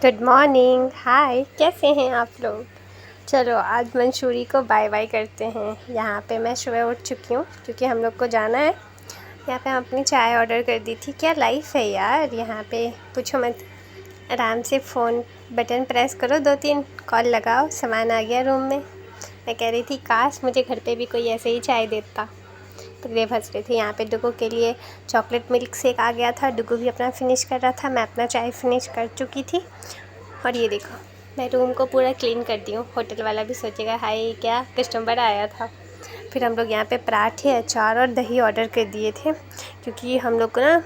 Good morning, हाय, कैसे हैं आप लोग। चलो आज मंसूरी को बाय बाय करते हैं। यहाँ पे मैं सुबह उठ चुकी हूँ क्योंकि हम लोग को जाना है। यहाँ पे हम अपनी चाय ऑर्डर कर दी थी। क्या लाइफ है यार, यहाँ पे पूछो मत। आराम से फ़ोन बटन प्रेस करो, 2-3 कॉल लगाओ, सामान आ गया रूम में। मैं कह रही थी काश मुझे घर पे भी कोई ऐसे ही चाय देता। तो ये फंस रही थी। यहाँ पे डुगू के लिए चॉकलेट मिल्क शेक आ गया था। डुगू भी अपना फ़िनिश कर रहा था, मैं अपना चाय फ़िनिश कर चुकी थी। और ये देखो, मैं रूम को पूरा क्लीन कर दी हूँ। होटल वाला भी सोचेगा हाय क्या कस्टमर आया था। फिर हम लोग यहाँ पे पराठे, अचार और दही ऑर्डर कर दिए थे क्योंकि हम लोग को ना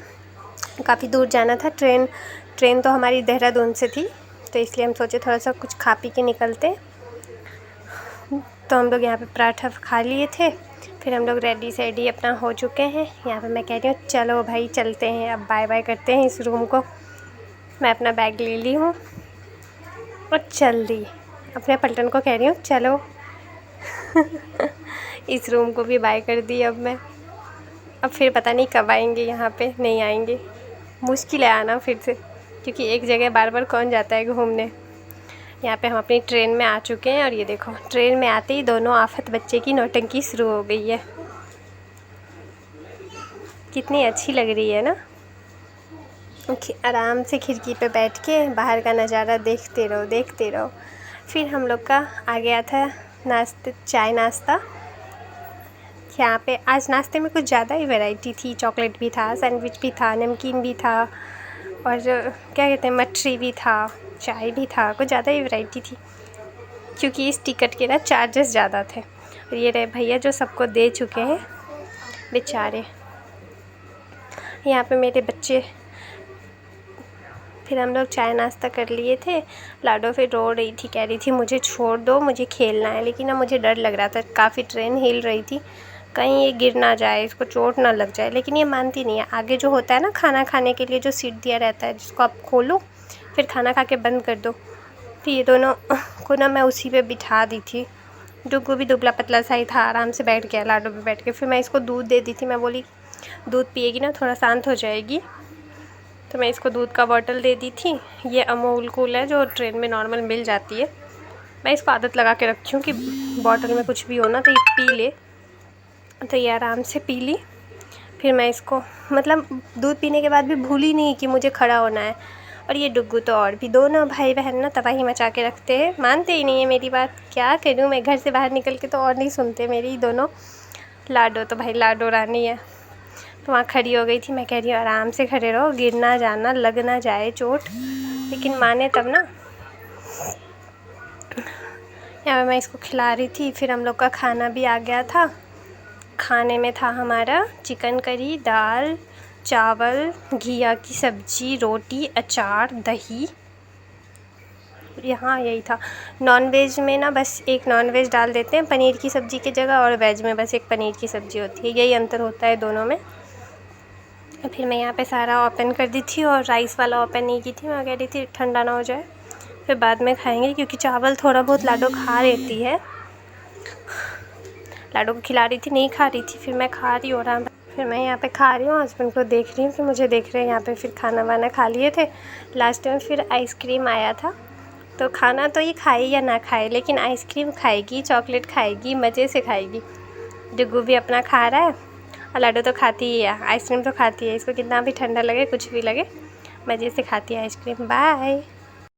काफ़ी दूर जाना था। ट्रेन तो हमारी देहरादून से थी, तो इसलिए हम सोचे थोड़ा सा कुछ खा पी के निकलते। तो हम लोग यहाँ पे पराठा खा लिए थे। फिर हम लोग रेडी सेडी अपना हो चुके हैं। यहाँ पे मैं कह रही हूँ चलो भाई चलते हैं, अब बाय बाय करते हैं इस रूम को। मैं अपना बैग ले ली हूँ और चल दी। अपने पलटन को कह रही हूँ चलो। इस रूम को भी बाय कर दी अब मैं। अब फिर पता नहीं कब आएंगे, यहाँ पे नहीं आएंगे। मुश्किल है आना फिर से, क्योंकि एक जगह बार बार कौन जाता है घूमने। यहाँ पे हम अपनी ट्रेन में आ चुके हैं और ये देखो, ट्रेन में आते ही दोनों आफत बच्चे की नौटंकी शुरू हो गई है। कितनी अच्छी लग रही है ना। आराम से खिड़की पे बैठ के बाहर का नज़ारा देखते रहो। फिर हम लोग का आ गया था चाय नाश्ता। यहाँ पे आज नाश्ते में कुछ ज़्यादा ही वैरायटी थी। चॉकलेट भी था, सैंडविच भी था, नमकीन भी था और क्या कहते हैं मठरी भी था, चाय भी था। कुछ ज़्यादा ही वैरायटी थी क्योंकि इस टिकट के ना चार्जेस ज़्यादा थे। और ये रहे भैया जो सबको दे चुके हैं बेचारे। यहाँ पे मेरे बच्चे। फिर हम लोग चाय नाश्ता कर लिए थे। लाडो फिर रो रही थी, कह रही थी मुझे छोड़ दो, मुझे खेलना है। लेकिन ना मुझे डर लग रहा था, काफ़ी ट्रेन हिल रही थी, कहीं ये गिर ना जाए, इसको चोट ना लग जाए। लेकिन ये मानती नहीं है। आगे जो होता है ना खाना खाने के लिए जो सीट दिया रहता है, जिसको आप खोलो फिर खाना खा के बंद कर दो, फिर ये दोनों को ना मैं उसी पे बिठा दी थी। डुगू भी दुबला पतला सा ही था, आराम से बैठ गया लाडो पे बैठ के। फिर मैं इसको दूध दे दी थी। मैं बोली दूध पिएगी ना थोड़ा शांत हो जाएगी, तो मैं इसको दूध का बॉटल दे दी थी। ये अमूल कूल है जो ट्रेन में नॉर्मल मिल जाती है। मैं इसको आदत लगा के रखी हूँ कि बॉटल में कुछ भी हो ना तो ये पी ले। तो ये आराम से पी ली। फिर मैं इसको मतलब दूध पीने के बाद भी भूली नहीं कि मुझे खड़ा होना है। और ये डुग्गू तो और भी, दोनों भाई बहन ना तबाही मचा के रखते हैं, मानते ही नहीं है मेरी बात। क्या करूँ मैं, घर से बाहर निकल के तो और नहीं सुनते मेरी दोनों। लाडो तो भाई लाडो रानी है। तो वहाँ खड़ी हो गई थी। मैं कह रही हूँ आराम से खड़े रहो, गिर ना जाना, लग ना जाए चोट। लेकिन माने तब ना। यहाँ मैं इसको खिला रही थी। फिर हम लोग का खाना भी आ गया था। खाने में था हमारा चिकन करी, दाल, चावल, घिया की सब्ज़ी, रोटी, अचार, दही। यहाँ यही था। नॉनवेज में ना बस एक नॉनवेज डाल देते हैं पनीर की सब्ज़ी की जगह, और वेज में बस एक पनीर की सब्ज़ी होती है। यही अंतर होता है दोनों में। फिर मैं यहाँ पे सारा ओपन कर दी थी और राइस वाला ओपन नहीं की थी। मैं कह रही थी ठंडा ना हो जाए, फिर बाद में खाएंगे, क्योंकि चावल थोड़ा बहुत लाडो खा लेती है। लाडो को खिला रही थी, नहीं खा रही थी, फिर मैं खा रही हूँ आराम। फिर मैं यहाँ पे खा रही हूँ, हस्बैंड को देख रही हूँ कि मुझे देख रहे हैं। यहाँ पे फिर खाना वाना खा लिए थे। लास्ट में फिर आइसक्रीम आया था। तो खाना तो ये खाए या ना खाए, लेकिन आइसक्रीम खाएगी, चॉकलेट खाएगी, मज़े से खाएगी। डुगू भी अपना खा रहा है और लाडो तो खाती ही है, आइसक्रीम तो खाती है। इसको कितना भी ठंडा लगे, कुछ भी लगे, मज़े से खाती है आइसक्रीम। बाय।